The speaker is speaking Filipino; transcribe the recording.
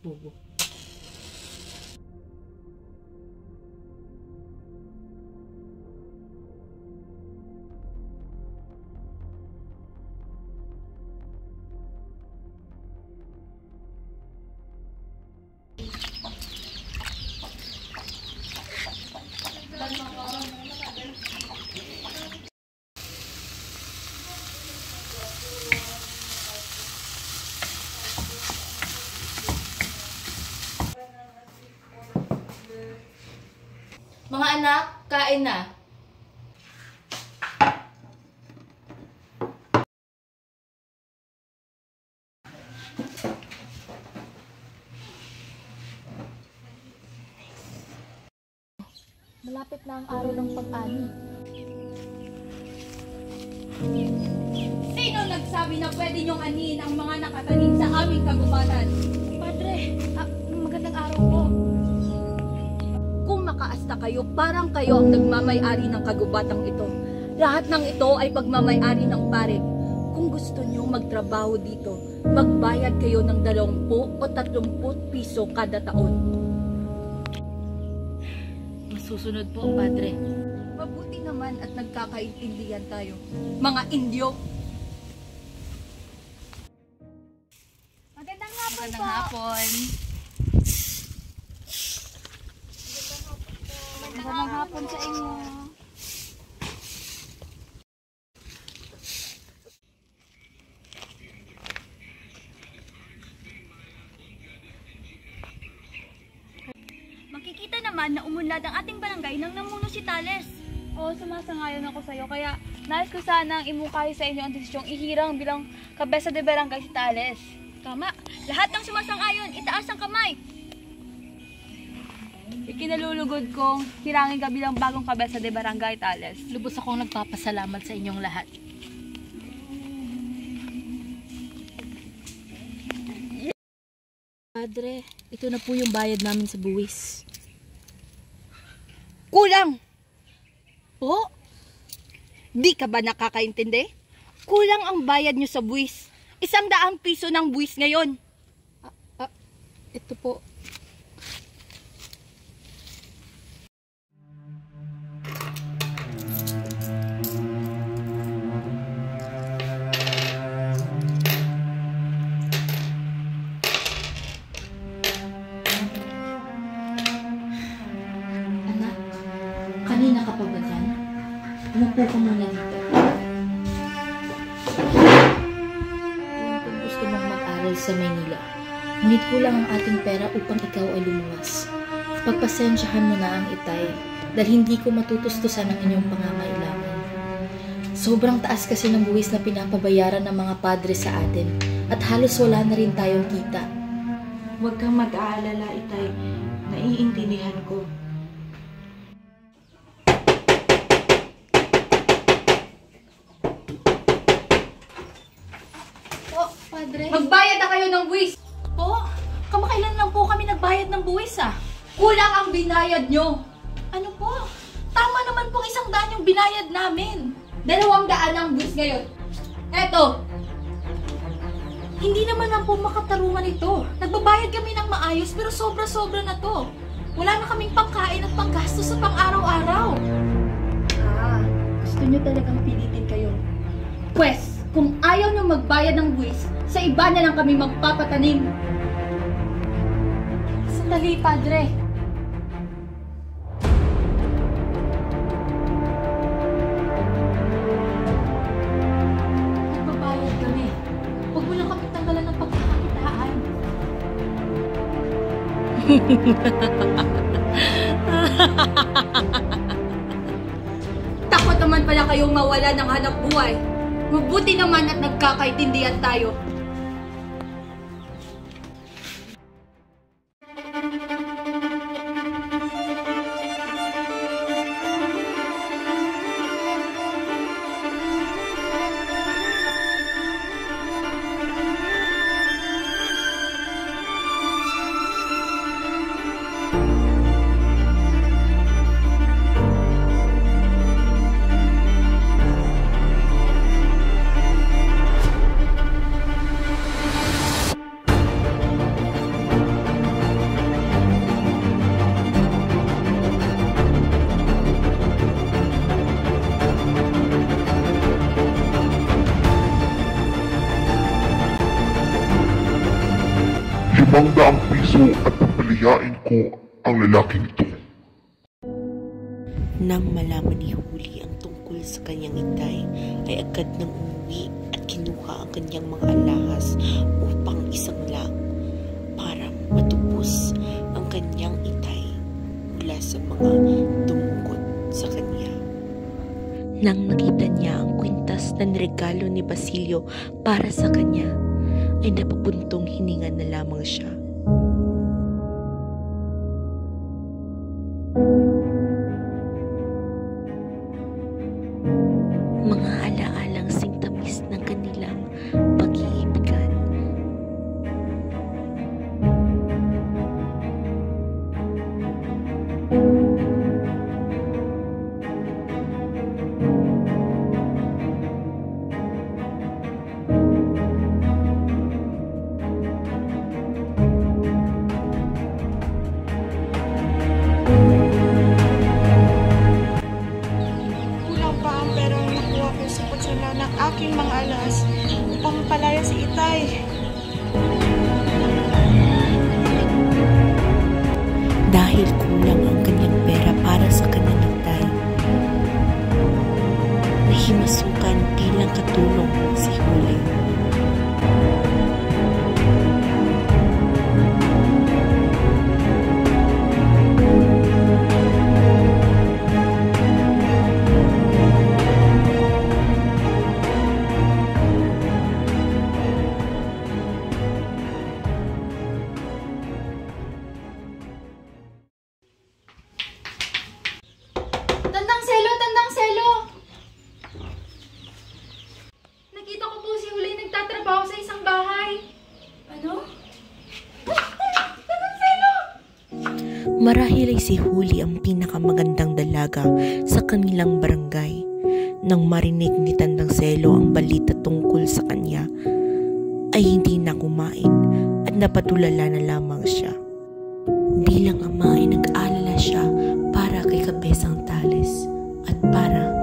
Bobo. Mga anak, kain na. Malapit na ang araw ng pag-ani. Sino nagsabi na pwede niyong anihin ang mga nakatanim sa aming kagubatan? Padre, magandang araw po. Kung makaasta kayo, parang kayo ang nagmamay-ari ng kagubatang ito. Lahat ng ito ay pagmamay-ari ng pare. Kung gusto niyo magtrabaho dito, magbayad kayo ng 20 o 30 piso kada taon. Masusunod po, Padre. Mabuti naman at nagkakaintindihan tayo. Mga Indyo! Magandang hapon Magandang po. hapon. Magandang hapon sa inyo. Makikita naman na umunlad ang ating barangay nang namuno si Tales. Oo, sumasangayon ako sa'yo. Kaya nais ko sanang imukay sa inyo ang desisyong ihirang bilang kabesa de barangay si Tales. Tama, lahat ng sumasang-ayon, itaas ang kamay. Ikinalulugod kong hirangin ka bilang bagong kabesa de barangay Tales. Lubos akong nagpapasalamat sa inyong lahat. Padre, ito na po yung bayad namin sa buwis. Kulang! Po? Di ka ba nakakaintindi? Kulang ang bayad nyo sa buwis. 100 piso ng buwis ngayon. Ito po. Anak, kanina ka pa ba dyan? Umupo ka muna dito. Alam kong gusto mong mag-aral sa Maynila. Ngunit kulang ang ating pera upang ikaw ay lumuwas. Pagpasensyahan mo na ang itay dahil hindi ko matutustusan ang inyong pangangailangan. Sobrang taas kasi ng buwis na pinapabayaran ng mga padre sa atin at halos wala na rin tayong kita. Huwag kang mag-aalala, Itay. Naiintindihan ko. Po, Padre. Magbayad na kayo ng buwis. Po, kamakailan lang po kami nagbayad ng buwis ah. Kulang ang binayad nyo. Ano po? Tama naman pong 100 yung binayad namin. 200 ang buwis ngayon. Eto, Hindi naman lang po makatarungan ito. Nagbabayad kami ng maayos pero sobra-sobra na to. Wala na kaming pangkain at panggastos sa pang-araw-araw. gusto nyo talagang pilitin kayo. Pwes, kung ayaw nyo magbayad ng buwis, sa iba na lang kami magpapatanim. Sandali, Padre. Nagbabayad kami. Huwag mo lang kami tanggalan ng pagkakakitaan. Takot naman pala kayong mawala ng hanap buhay. Mabuti naman at nagkakaintindihan tayo. 500 piso at papalihain ko ang lalaking ito. Nang malaman ni Huli ang tungkol sa kanyang itay, ay agad nang umuwi at kinuha ang kanyang mga alahas upang isangla para matubos ang kanyang itay mula sa mga dumukot sa kanya. Nang nakita niya ang kwintas na niregalo ni Basilio para sa kanya, ay napapuntong hininga na lamang siya. Mga alaalang singtamis ng kanilang pag-iibigan. Kulang pa ang perang nakuha ko sa pagsala ng aking mga alas upang mapalaya si Itay. Dahil kulang ang kanyang pera para sa kanyang itay, nahimasukan bilang katulong si Huli. Tandang Selo! Tandang Selo! Nakita ko po si Huli nagtatrabaho sa isang bahay. Ano? Tandang Selo! Marahil ay si Huli ang pinakamagandang dalaga sa kanilang barangay. Nang marinig ni Tandang Selo ang balita tungkol sa kanya, ay hindi na kumain at napatulala na lamang siya. Bilang ama ay nag-alala siya para kay Kabesang Tales at para